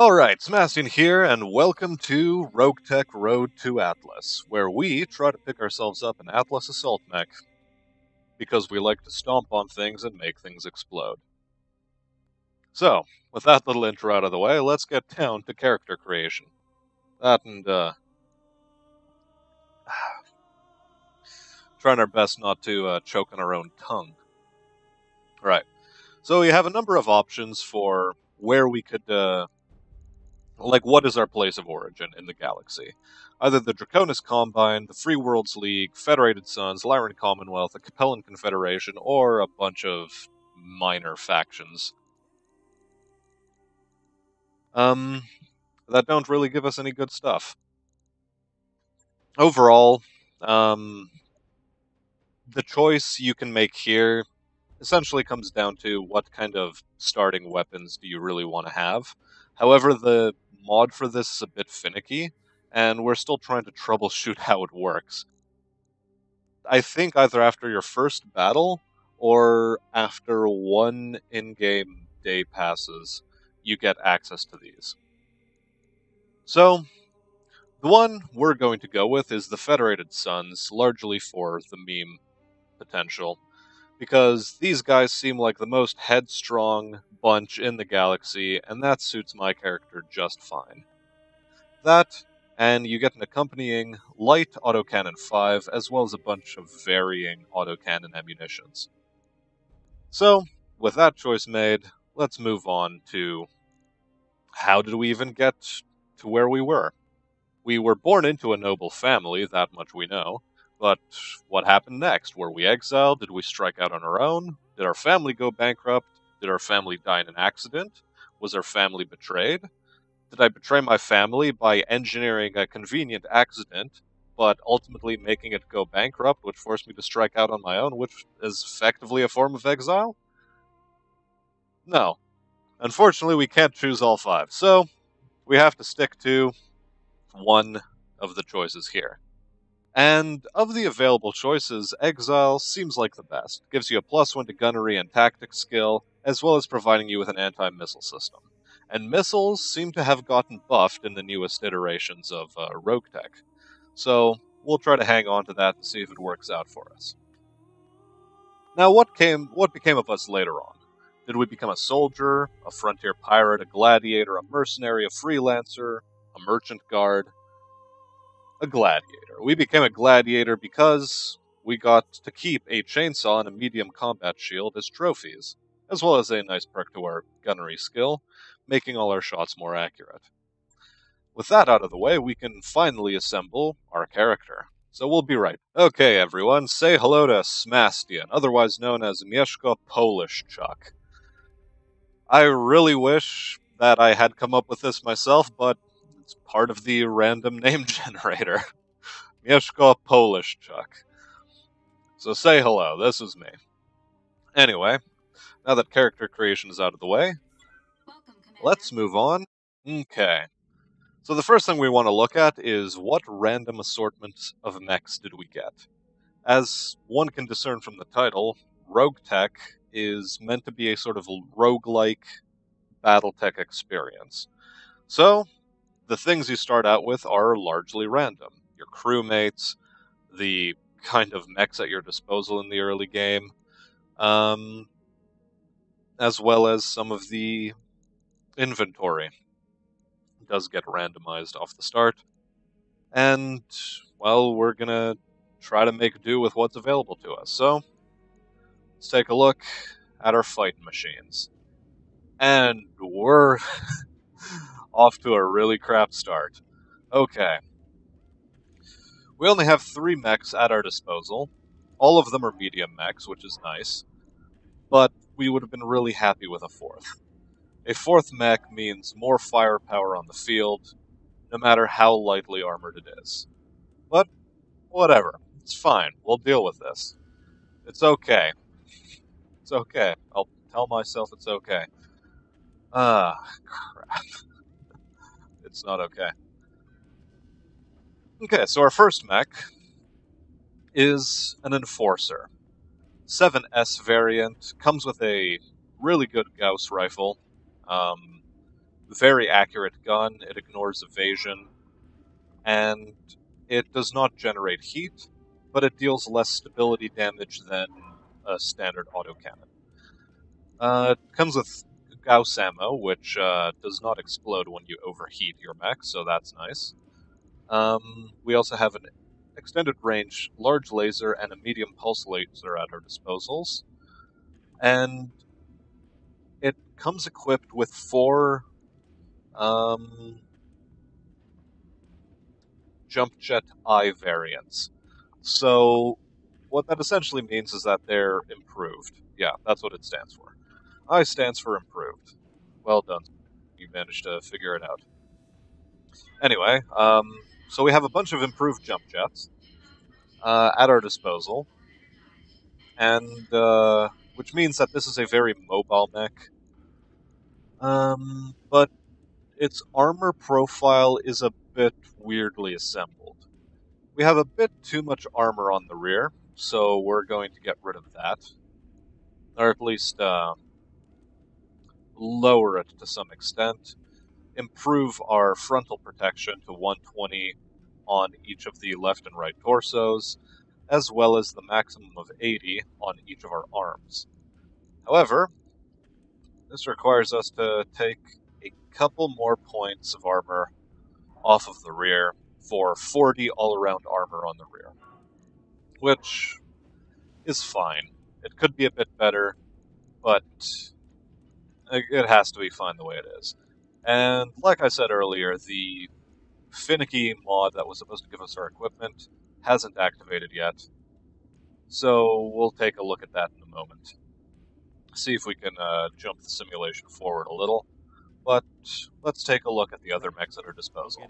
Alright, Smastian here, and welcome to Roguetech Road to Atlas, where we try to pick ourselves up an Atlas Assault Mech, because we like to stomp on things and make things explode. So, with that little intro out of the way, let's get down to character creation. That and, trying our best not to choke on our own tongue. Right. So we have a number of options for where we could, what is our place of origin in the galaxy? Either the Draconis Combine, the Free Worlds League, Federated Suns, Lyran Commonwealth, the Capellan Confederation, or a bunch of minor factions. That don't really give us any good stuff. Overall, the choice you can make here essentially comes down to what kind of starting weapons do you really want to have. However, the mod for this is a bit finicky, and we're still trying to troubleshoot how it works. I think either after your first battle, or after one in-game day passes, you get access to these. So, the one we're going to go with is the Federated Suns, largely for the meme potential, because these guys seem like the most headstrong bunch in the galaxy, and that suits my character just fine. That, and you get an accompanying light autocannon 5, as well as a bunch of varying autocannon ammunitions. So, with that choice made, let's move on to how did we even get to where we were? We were born into a noble family, that much we know. But what happened next? Were we exiled? Did we strike out on our own? Did our family go bankrupt? Did our family die in an accident? Was our family betrayed? Did I betray my family by engineering a convenient accident, but ultimately making it go bankrupt, which forced me to strike out on my own, which is effectively a form of exile? No. Unfortunately, we can't choose all five, so we have to stick to one of the choices here. And of the available choices, Exile seems like the best. Gives you a +1 to gunnery and tactics skill, as well as providing you with an anti-missile system. And missiles seem to have gotten buffed in the newest iterations of Roguetech. So we'll try to hang on to that and see if it works out for us. Now, what became of us later on? Did we become a soldier, a frontier pirate, a gladiator, a mercenary, a freelancer, a merchant guard? A gladiator. We became a gladiator because we got to keep a chainsaw and a medium combat shield as trophies, as well as a nice perk to our gunnery skill, making all our shots more accurate. With that out of the way, we can finally assemble our character. So we'll be right. Okay, everyone, say hello to Smastian, otherwise known as Mieszko Polish Chuck. I really wish that I had come up with this myself, but it's part of the random name generator. Mieszko Polish Chuck. So say hello, this is me. Anyway, now that character creation is out of the way, let's move on. Okay. So the first thing we want to look at is what random assortment of mechs did we get? As one can discern from the title, Roguetech is meant to be a sort of roguelike BattleTech experience. So, the things you start out with are largely random. Your crewmates, the kind of mechs at your disposal in the early game, as well as some of the inventory. It does get randomized off the start. And, well, we're gonna try to make do with what's available to us. So, let's take a look at our fighting machines. And we're off to a really crap start. Okay. We only have 3 mechs at our disposal. All of them are medium mechs, which is nice. But we would have been really happy with a 4th. A 4th mech means more firepower on the field, no matter how lightly armored it is. But, whatever. It's fine. We'll deal with this. It's okay. It's okay. I'll tell myself it's okay. Ah, crap. It's not okay. Okay, so our first mech is an Enforcer. 7S variant, comes with a really good Gauss rifle, Very accurate gun, it ignores evasion, and it does not generate heat, but it deals less stability damage than a standard autocannon. It comes with Gauss ammo, which does not explode when you overheat your mech, so that's nice. We also have an extended range large laser and a medium pulse laser at our disposals. And it comes equipped with 4 jump jet eye variants. So what that essentially means is that they're improved. Yeah, that's what it stands for. I stands for improved. Well done. You managed to figure it out. Anyway, so we have a bunch of improved jump jets at our disposal, and which means that this is a very mobile mech. But its armor profile is a bit weirdly assembled. We have a bit too much armor on the rear, so we're going to get rid of that. Or at least lower it to some extent. Improve our frontal protection to 120 on each of the left and right torsos, as well as the maximum of 80 on each of our arms. However, this requires us to take a couple more points of armor off of the rear for 40 all-around armor on the rear, which is fine. It could be a bit better, but it has to be fine the way it is. And like I said earlier, the finicky mod that was supposed to give us our equipment hasn't activated yet, so we'll take a look at that in a moment. See if we can jump the simulation forward a little, but let's take a look at the other mechs at our disposal.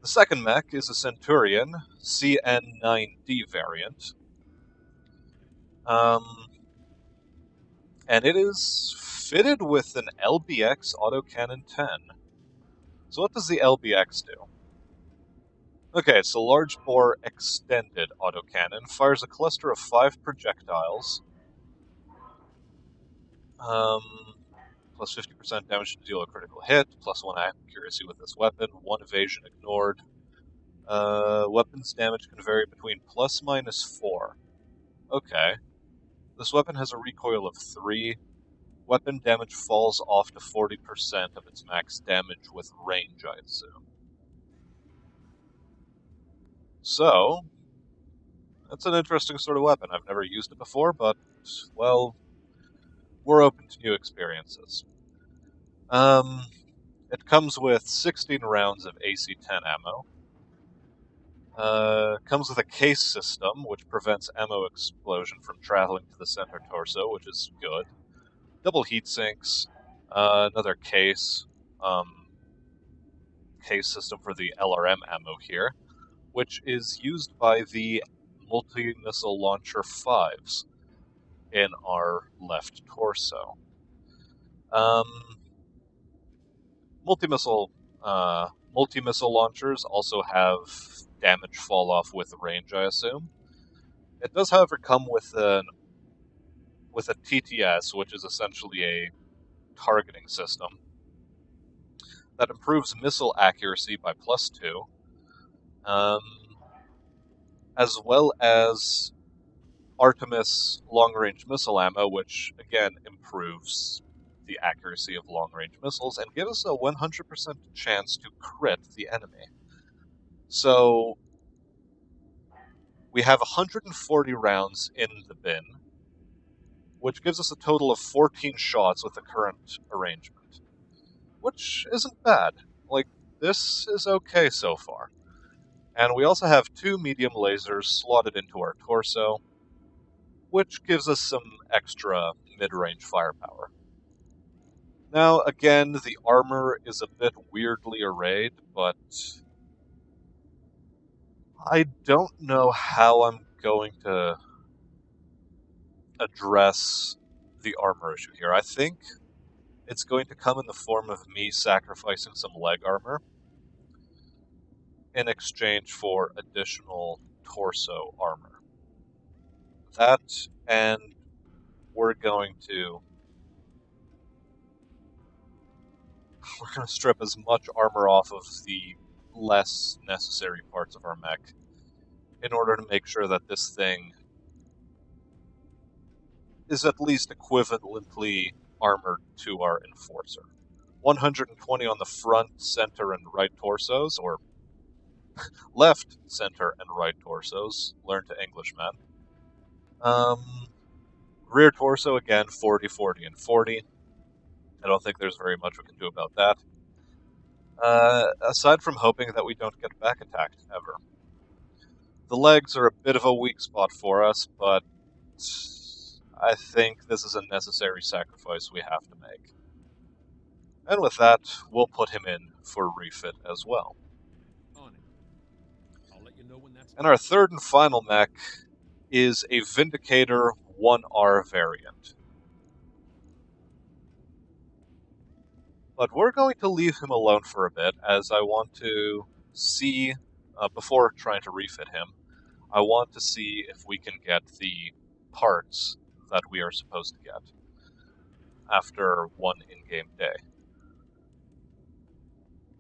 The second mech is a Centurion CN9D variant, and it is fitted with an LBX autocannon 10. So what does the LBX do? Okay, so large bore extended autocannon fires a cluster of 5 projectiles, plus 50% damage to deal a critical hit, plus 1 accuracy with this weapon, 1 evasion ignored. Weapons damage can vary between plus minus 4. Okay. This weapon has a recoil of 3. Weapon damage falls off to 40% of its max damage with range, I assume. So, that's an interesting sort of weapon. I've never used it before, but, well, we're open to new experiences. It comes with 16 rounds of AC-10 ammo. Comes with a case system, which prevents ammo explosion from traveling to the center torso, which is good. Double heat sinks, another case system for the LRM ammo here, which is used by the multi-missile launcher 5s in our left torso. Multi-missile launchers also have damage fall off with range, I assume. It does, however, come with a TTS, which is essentially a targeting system that improves missile accuracy by +2, as well as Artemis long-range missile ammo, which again improves the accuracy of long-range missiles and gives us a 100% chance to crit the enemy. So we have 140 rounds in the bin, which gives us a total of 14 shots with the current arrangement, which isn't bad. Like, this is okay so far. And we also have 2 medium lasers slotted into our torso, which gives us some extra mid-range firepower. Now, again, the armor is a bit weirdly arrayed, but I don't know how I'm going to address the armor issue here. I think it's going to come in the form of me sacrificing some leg armor in exchange for additional torso armor. That, and we're going to we're going to strip as much armor off of the less necessary parts of our mech in order to make sure that this thing is at least equivalently armored to our Enforcer. 120 on the front, center, and right torsos, or left, center, and right torsos. Learn to English, man. Rear torso, again, 40, 40, and 40. I don't think there's very much we can do about that. Aside from hoping that we don't get back attacked, ever. The legs are a bit of a weak spot for us, but I think this is a necessary sacrifice we have to make. And with that, we'll put him in for refit as well. And our third and final mech is a Vindicator 1R variant. But we're going to leave him alone for a bit, as I want to see, before trying to refit him, I want to see if we can get the parts that we are supposed to get after one in-game day.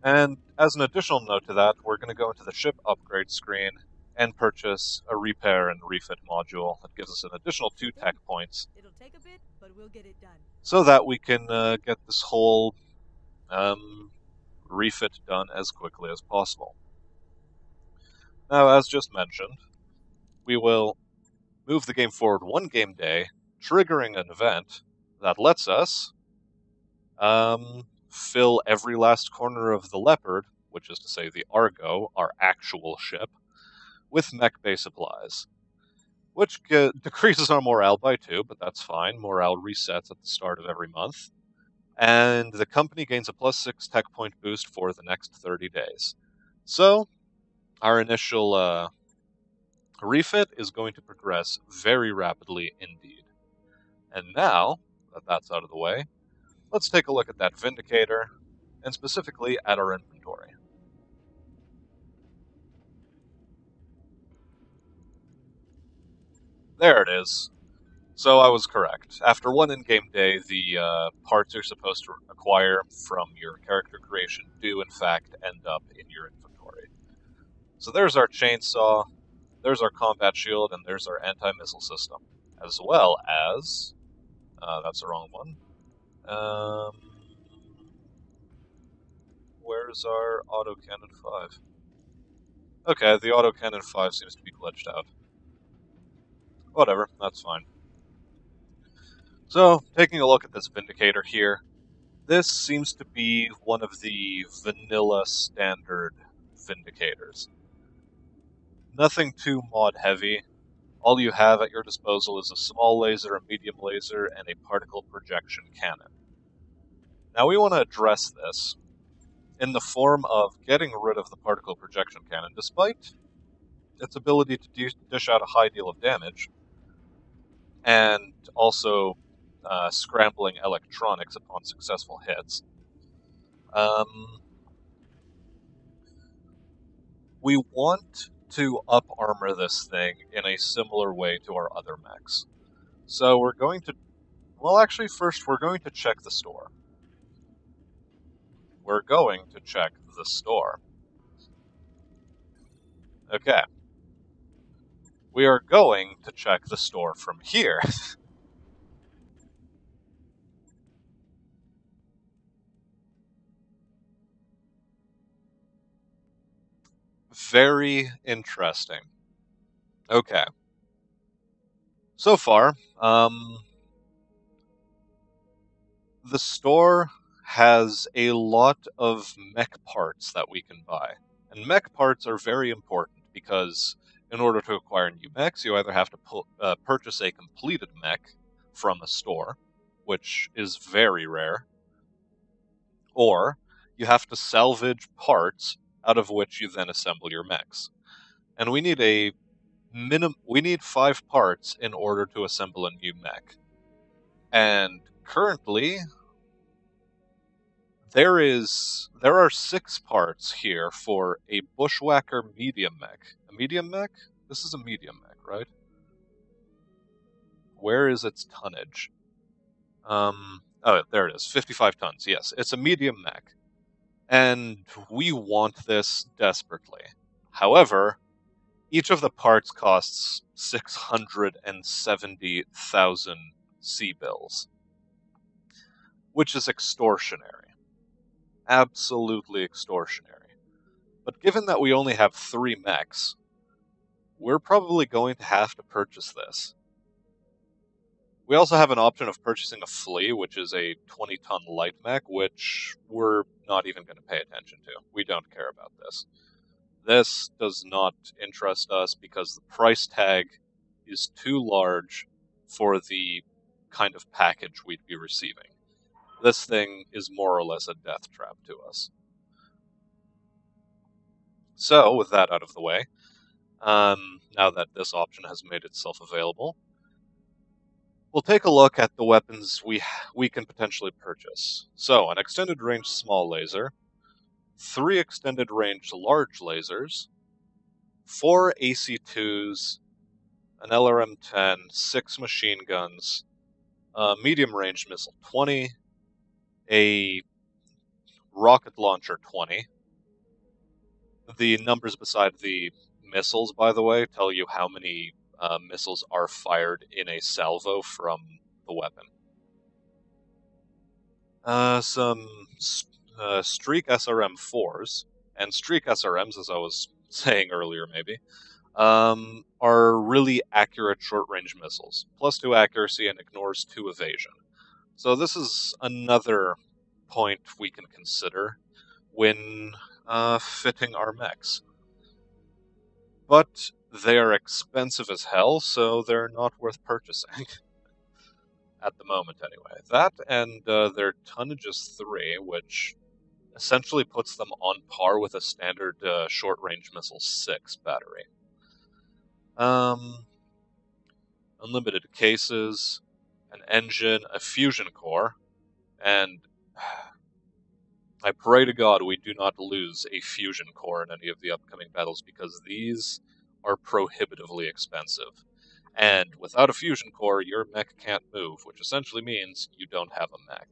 And as an additional note to that, we're going to go into the ship upgrade screen and purchase a repair and refit module that gives us an additional 2 tech points. It'll take a bit, but we'll get it done. So that we can get this whole refit done as quickly as possible. Now, as just mentioned, we will move the game forward one game day, triggering an event that lets us fill every last corner of the Leopard, which is to say the Argo, our actual ship, with mech bay supplies, which decreases our morale by 2, but that's fine. Morale resets at the start of every month. And the company gains a +6 tech point boost for the next 30 days. So, our initial refit is going to progress very rapidly indeed. And now that that's out of the way, let's take a look at that Vindicator, and specifically at our inventory. There it is. So I was correct. After one in-game day, the parts you're supposed to acquire from your character creation do in fact end up in your inventory. So there's our chainsaw, there's our combat shield, and there's our anti-missile system. As well as... that's the wrong one. Where's our autocannon 5? Okay, the autocannon 5 seems to be glitched out. Whatever, that's fine. So, taking a look at this Vindicator here, this seems to be one of the vanilla standard Vindicators. Nothing too mod heavy. All you have at your disposal is a small laser, a medium laser, and a particle projection cannon. Now we want to address this in the form of getting rid of the particle projection cannon, despite its ability to dish out a high deal of damage, and also scrambling electronics upon successful hits. We want to up-armor this thing in a similar way to our other mechs. So we're going to... Well, actually, first we're going to check the store. We're going to check the store. Okay. We are going to check the store from here. Very interesting. Okay. So far, the store has a lot of mech parts that we can buy. And mech parts are very important because in order to acquire new mechs, you either have to purchase a completed mech from a store, which is very rare, or you have to salvage parts out of which you then assemble your mechs. And we need we need 5 parts in order to assemble a new mech. And currently, there are 6 parts here for a Bushwhacker medium mech. A medium mech? This is a medium mech, right? Where is its tonnage? Oh, there it is. 55 tons. Yes, it's a medium mech. And we want this desperately. However, each of the parts costs 670,000 C-bills, which is extortionary. Absolutely extortionary. But given that we only have 3 mechs, we're probably going to have to purchase this. We also have an option of purchasing a flea, which is a 20-ton light mech, which we're not even going to pay attention to. We don't care about this. This does not interest us because the price tag is too large for the kind of package we'd be receiving. This thing is more or less a death trap to us. So, with that out of the way, now that this option has made itself available, we'll take a look at the weapons we can potentially purchase. So, an extended range small laser, 3 extended range large lasers, 4 AC2s, an LRM-10, 6 machine guns, a medium range missile 20, a rocket launcher 20. The numbers beside the missiles, by the way, tell you how many missiles are fired in a salvo from the weapon. Some Streak SRM-4s, and Streak SRMs, as I was saying earlier maybe, are really accurate short-range missiles. +2 accuracy and ignores 2 evasion. So this is another point we can consider when fitting our mechs. But they are expensive as hell, so they're not worth purchasing. At the moment, anyway. That and their tonnage is 3, which essentially puts them on par with a standard short-range missile 6 battery. Unlimited cases, an engine, a fusion core, and I pray to God we do not lose a fusion core in any of the upcoming battles, because these are prohibitively expensive. And without a fusion core, your mech can't move, which essentially means you don't have a mech.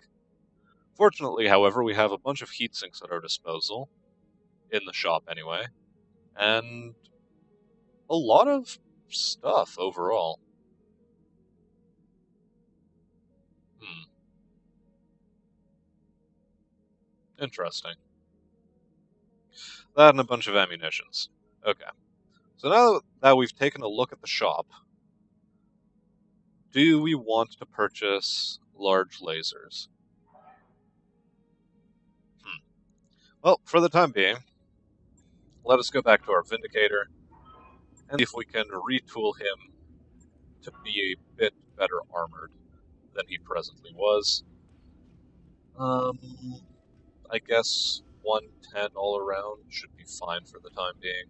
Fortunately, however, we have a bunch of heat sinks at our disposal, in the shop anyway, and a lot of stuff overall. Interesting. That and a bunch of ammunitions. Okay. So now that we've taken a look at the shop, do we want to purchase large lasers? Well, for the time being, let us go back to our Vindicator and see if we can retool him to be a bit better armored than he presently was. I guess 110 all around should be fine for the time being.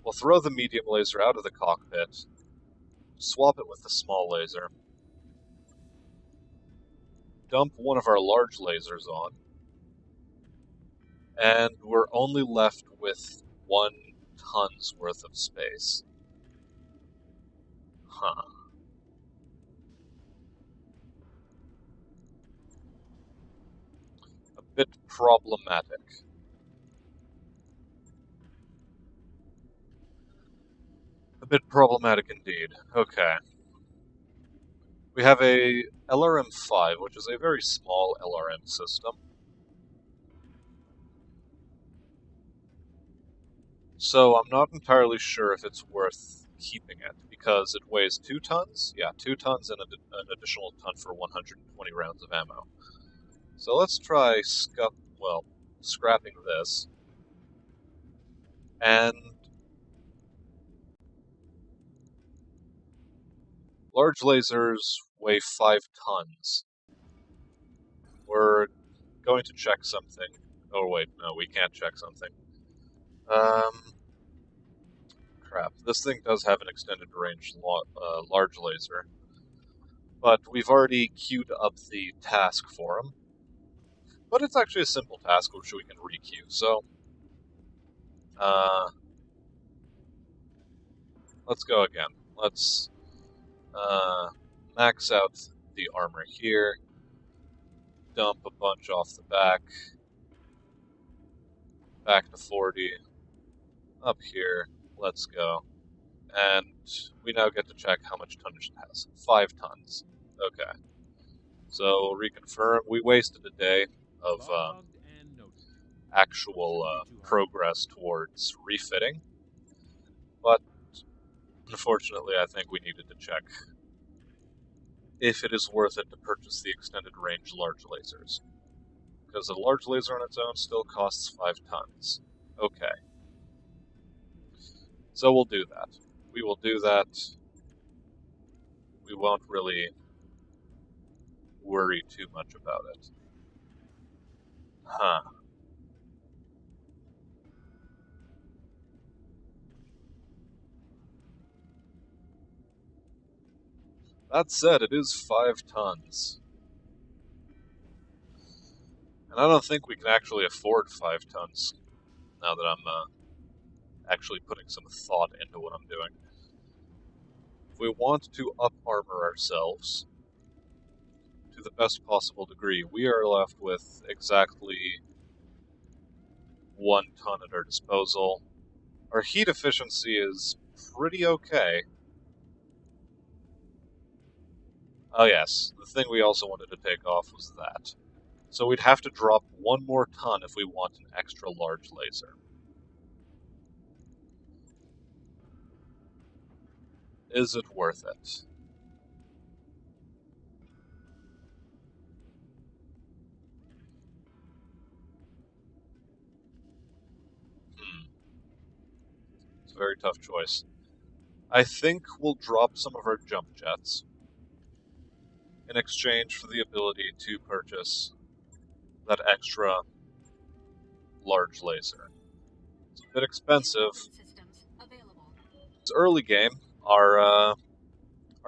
We'll throw the medium laser out of the cockpit, swap it with the small laser, dump one of our large lasers on, and we're only left with 1 ton's worth of space. Huh. A bit problematic. A bit problematic indeed. Okay. We have a LRM-5, which is a very small LRM system. So I'm not entirely sure if it's worth keeping it, because it weighs 2 tons? Yeah, 2 tons and an additional ton for 120 rounds of ammo. So let's try scrapping this. And large lasers weigh 5 tons. We're going to check something. Oh wait, no, we can't check something. Crap. This thing does have an extended range large laser. But we've already queued up the task for him. But it's actually a simple task which we can re-queue, so... let's go again. Let's max out the armor here. dump a bunch off the back. Back to 40. Up here. Let's go. And we now get to check how much tonnage it has. 5 tons. Okay. So, reconfirm. We wasted a day of actual progress towards refitting. But, unfortunately, I think we needed to check if it is worth it to purchase the extended range large lasers. Because a large laser on its own still costs 5 tons. Okay. So we'll do that. We will do that. We won't really worry too much about it. Huh. That said, it is 5 tons. And I don't think we can actually afford 5 tons, now that I'm actually putting some thought into what I'm doing. If we want to up-armor ourselves to the best possible degree, we are left with exactly 1 ton at our disposal. Our heat efficiency is pretty okay. Oh yes, the thing we also wanted to take off was that. So we'd have to drop 1 more ton if we want an extra large laser. Is it worth it? It's a very tough choice. I think we'll drop some of our jump jets in exchange for the ability to purchase that extra large laser. It's a bit expensive. It's early game. Our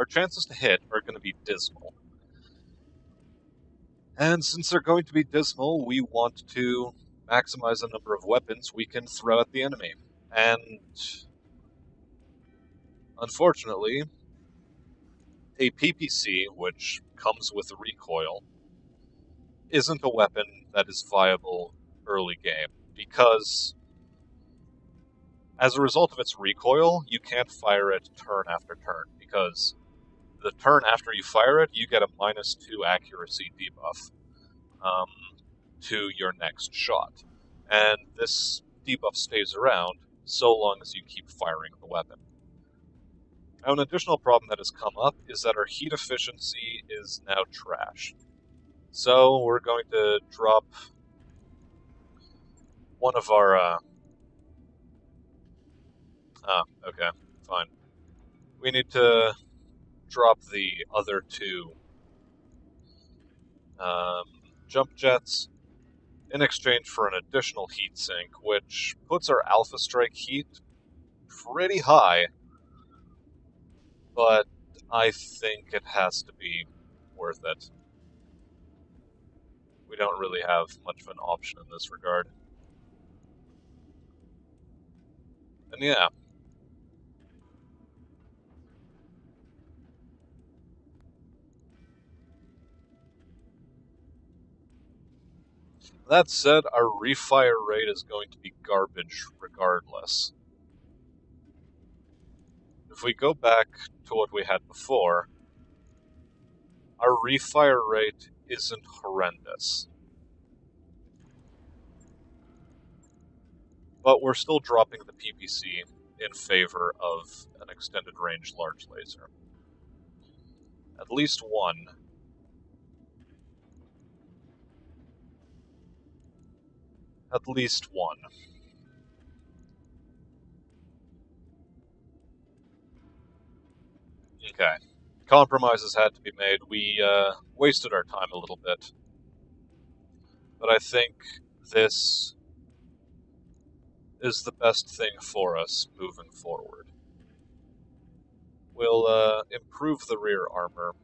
chances to hit are going to be dismal. And since they're going to be dismal, we want to maximize the number of weapons we can throw at the enemy. And unfortunately, a PPC, which comes with a recoil, isn't a weapon that is viable early game, because as a result of its recoil, you can't fire it turn after turn, because the turn after you fire it, you get a -2 accuracy debuff to your next shot. And this debuff stays around so long as you keep firing the weapon. Now, an additional problem that has come up is that our heat efficiency is now trash. So we're going to drop one of our... okay, fine. We need to drop the other 2 jump jets in exchange for an additional heat sink, which puts our Alpha Strike heat pretty high, but I think it has to be worth it. We don't really have much of an option in this regard. And yeah. That said, our refire rate is going to be garbage regardless. If we go back to what we had before, our refire rate isn't horrendous. But we're still dropping the PPC in favor of an extended range large laser. At least 1. At least 1. Okay. Compromises had to be made. We wasted our time a little bit. But I think this is the best thing for us moving forward. We'll improve the rear armor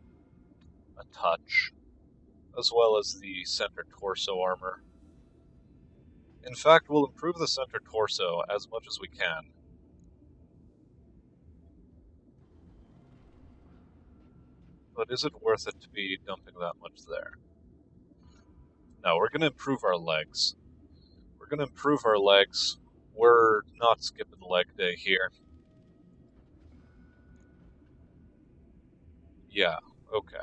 a touch, as well as the center torso armor. In fact, we'll improve the center torso as much as we can. But is it worth it to be dumping that much there? No, we're going to improve our legs. We're going to improve our legs. We're not skipping leg day here. Yeah, okay.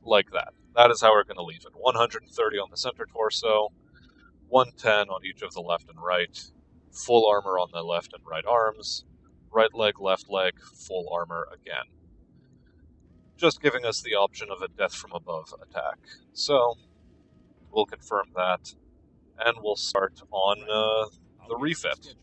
Like that. That is how we're going to leave it. 130 on the center torso, 110 on each of the left and right, full armor on the left and right arms, right leg, left leg, full armor again. Just giving us the option of a death from above attack. So, we'll confirm that, and we'll start on the refit.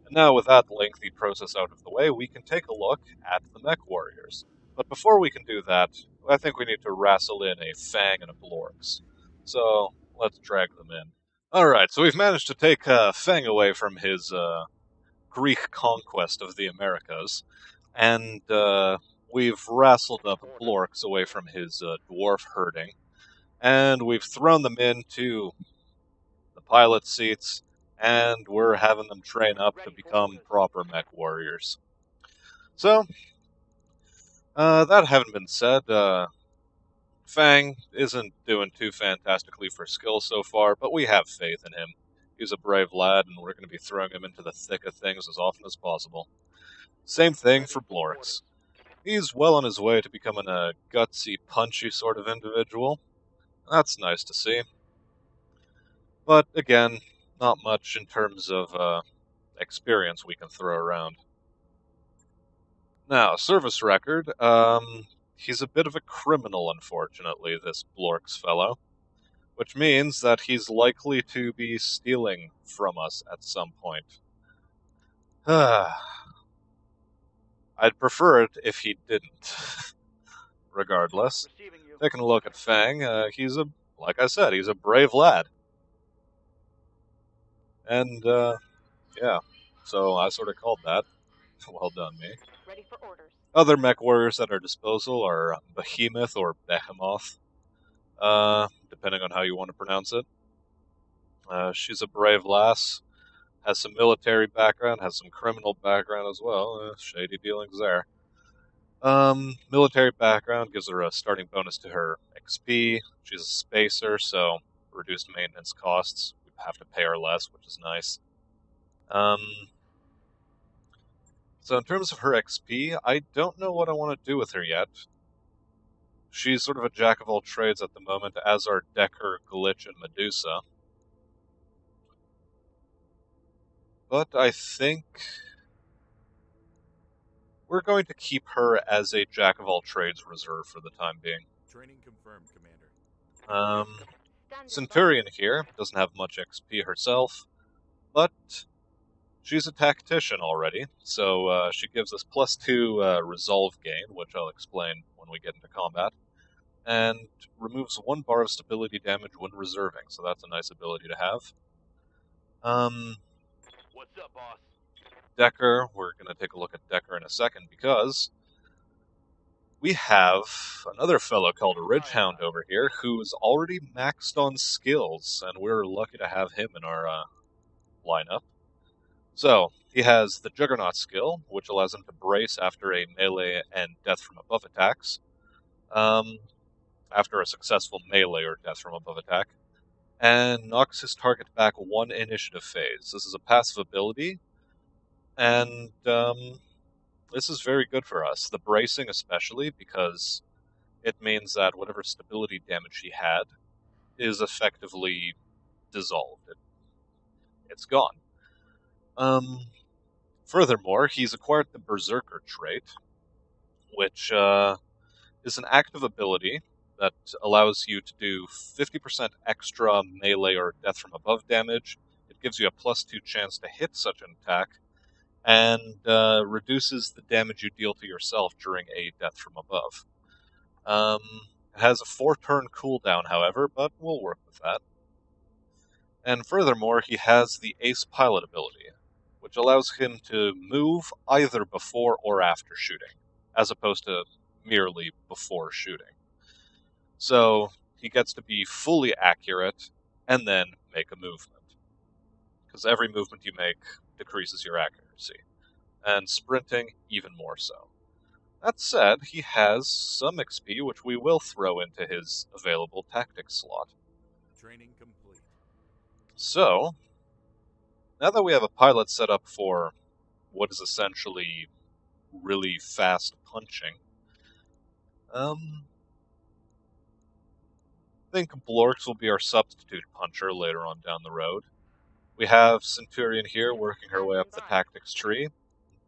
And now, with that lengthy process out of the way, we can take a look at the MechWarriors. But before we can do that, I think we need to wrestle in a Fang and a Blorks. So, let's drag them in. Alright, so we've managed to take Fang away from his Greek conquest of the Americas, and we've wrestled up Blorks away from his dwarf herding, and we've thrown them into the pilot seats, and we're having them train up to become proper mech warriors. So, that having been said, Fang isn't doing too fantastically for skill so far, but we have faith in him. He's a brave lad, and we're going to be throwing him into the thick of things as often as possible. Same thing for Blorks. He's well on his way to becoming a gutsy, punchy sort of individual. That's nice to see. But again, not much in terms of experience we can throw around. Now, service record. He's a bit of a criminal, unfortunately, this Blorks fellow. Which means that he's likely to be stealing from us at some point. I'd prefer it if he didn't. Regardless, taking a look at Fang, like I said, he's a brave lad. And, yeah, so I sort of called that. Well done, me. Ready for orders. Other mech warriors at our disposal are Behemoth or Behemoth, depending on how you want to pronounce it. She's a brave lass, has some military background, has some criminal background as well. Shady dealings there. Military background gives her a starting bonus to her XP. She's a spacer, so reduced maintenance costs. We have to pay her less, which is nice. So in terms of her XP, I don't know what I want to do with her yet. She's sort of a jack of all trades at the moment, as are Decker, Glitch, and Medusa. But I think we're going to keep her as a jack of all trades reserve for the time being. Training confirmed, Commander. Centurion here doesn't have much XP herself, but she's a tactician already, so she gives us +2 resolve gain, which I'll explain when we get into combat, and removes 1 bar of stability damage when reserving, so that's a nice ability to have. What's up, boss? Decker, we're going to take a look at Decker in a second, because we have another fellow called Ridgehound over here who's already maxed on skills, and we're lucky to have him in our lineup. So, he has the Juggernaut skill, which allows him to brace after a melee and death from above attacks. After a successful melee or death from above attack. And knocks his target back 1 initiative phase. This is a passive ability, and this is very good for us. The bracing especially, because it means that whatever stability damage he had is effectively dissolved. It's gone. Furthermore, he's acquired the Berserker trait, which is an active ability that allows you to do 50% extra melee or death from above damage. It gives you a +2 chance to hit such an attack, and reduces the damage you deal to yourself during a death from above. It has a 4-turn cooldown, however, but we'll work with that. And furthermore, he has the Ace Pilot ability, which allows him to move either before or after shooting, as opposed to merely before shooting. So he gets to be fully accurate and then make a movement, because every movement you make decreases your accuracy, and sprinting even more so. That said, he has some XP which we will throw into his available tactics slot. Training complete. So, now that we have a pilot set up for what is essentially really fast punching, I think Blorks will be our substitute puncher later on down the road. We have Centurion here working her way up the tactics tree.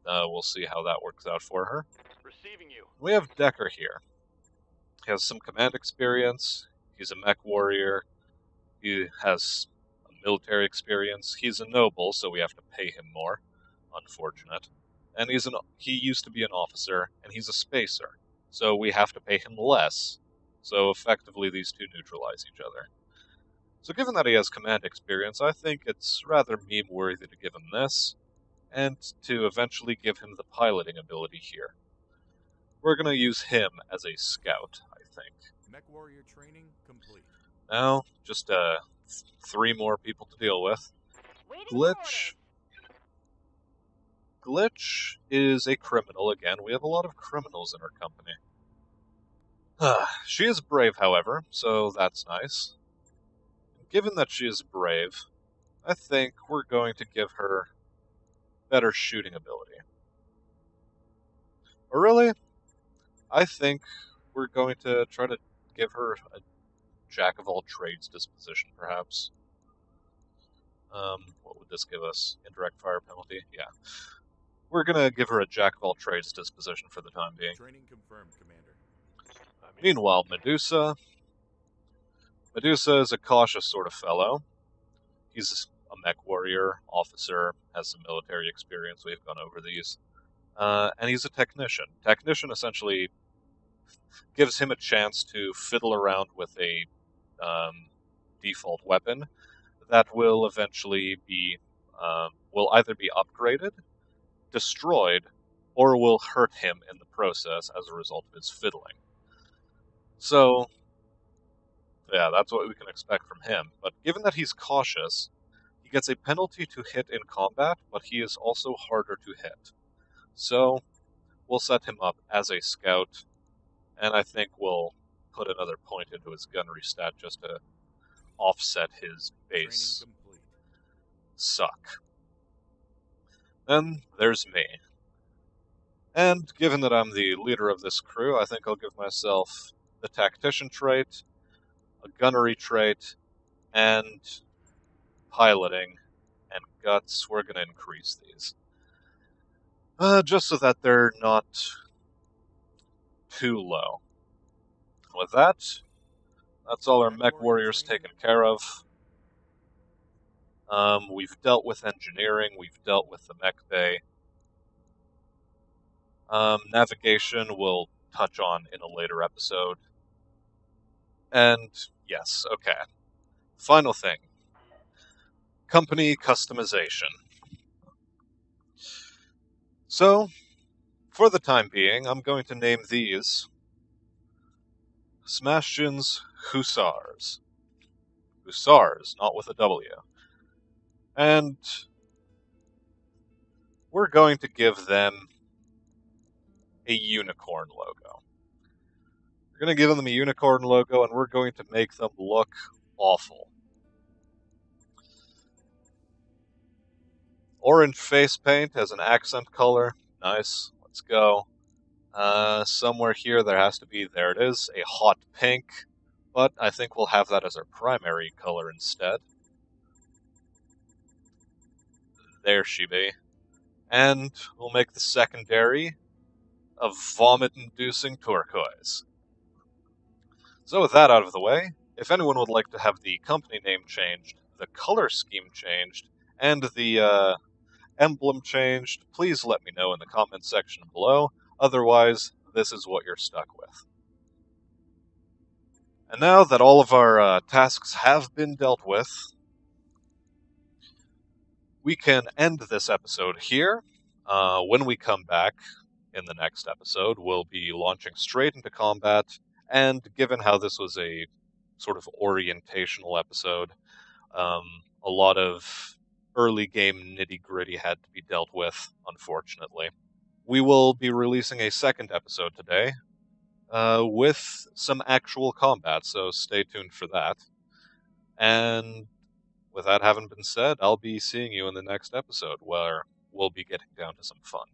We'll see how that works out for her. Receiving you. We have Decker here. He has some command experience. He's a mech warrior. He has a military experience. He's a noble, so we have to pay him more. Unfortunate. And he used to be an officer, and he's a spacer, so we have to pay him less. So effectively, these two neutralize each other. So given that he has command experience, I think it's rather meme-worthy to give him this, and to eventually give him the piloting ability here. We're going to use him as a scout, I think. MechWarrior training complete. Now, just 3 more people to deal with. Glitch. Glitch is a criminal again. We have a lot of criminals in our company. She is brave, however, so that's nice. Given that she is brave, I think we're going to give her better shooting ability. Or really, I think we're going to try to give her a jack-of-all-trades disposition, perhaps. What would this give us? Indirect fire penalty? Yeah. We're going to give her a jack-of-all-trades disposition for the time being. Training confirmed, Commander. Meanwhile, Medusa. Medusa is a cautious sort of fellow. He's a mech warrior, officer, has some military experience. We've gone over these. And he's a technician. Technician essentially gives him a chance to fiddle around with a default weapon that will eventually be will either be upgraded, destroyed, or will hurt him in the process as a result of his fiddling. So, yeah, that's what we can expect from him. But given that he's cautious, he gets a penalty to hit in combat, but he is also harder to hit. So, we'll set him up as a scout, and I think we'll put another point into his gunnery stat just to offset his base suck. Then there's me. And given that I'm the leader of this crew, I think I'll give myself the tactician trait, a gunnery trait, and piloting, and guts. We're going to increase these. Just so that they're not too low. With that, that's all our mech warriors taken care of. We've dealt with engineering, we've dealt with the mech bay. Navigation we'll touch on in a later episode. And yes, okay. Final thing. Company customization. So, for the time being, I'm going to name these Smastian's Hussars. Hussars, not with a W. And we're going to give them a unicorn logo. We're going to give them a unicorn logo, and we're going to make them look awful. Orange face paint as an accent color. Nice. Let's go. Somewhere here there has to be, there it is, a hot pink. But I think we'll have that as our primary color instead. There she be. And we'll make the secondary a vomit-inducing turquoise. So with that out of the way, if anyone would like to have the company name changed, the color scheme changed, and the emblem changed, please let me know in the comments section below. Otherwise, this is what you're stuck with. And now that all of our tasks have been dealt with, we can end this episode here. When we come back in the next episode, we'll be launching straight into combat, and given how this was a sort of orientational episode, a lot of early game nitty-gritty had to be dealt with, unfortunately. we will be releasing a second episode today with some actual combat, so stay tuned for that. And with that having been said, I'll be seeing you in the next episode where we'll be getting down to some fun.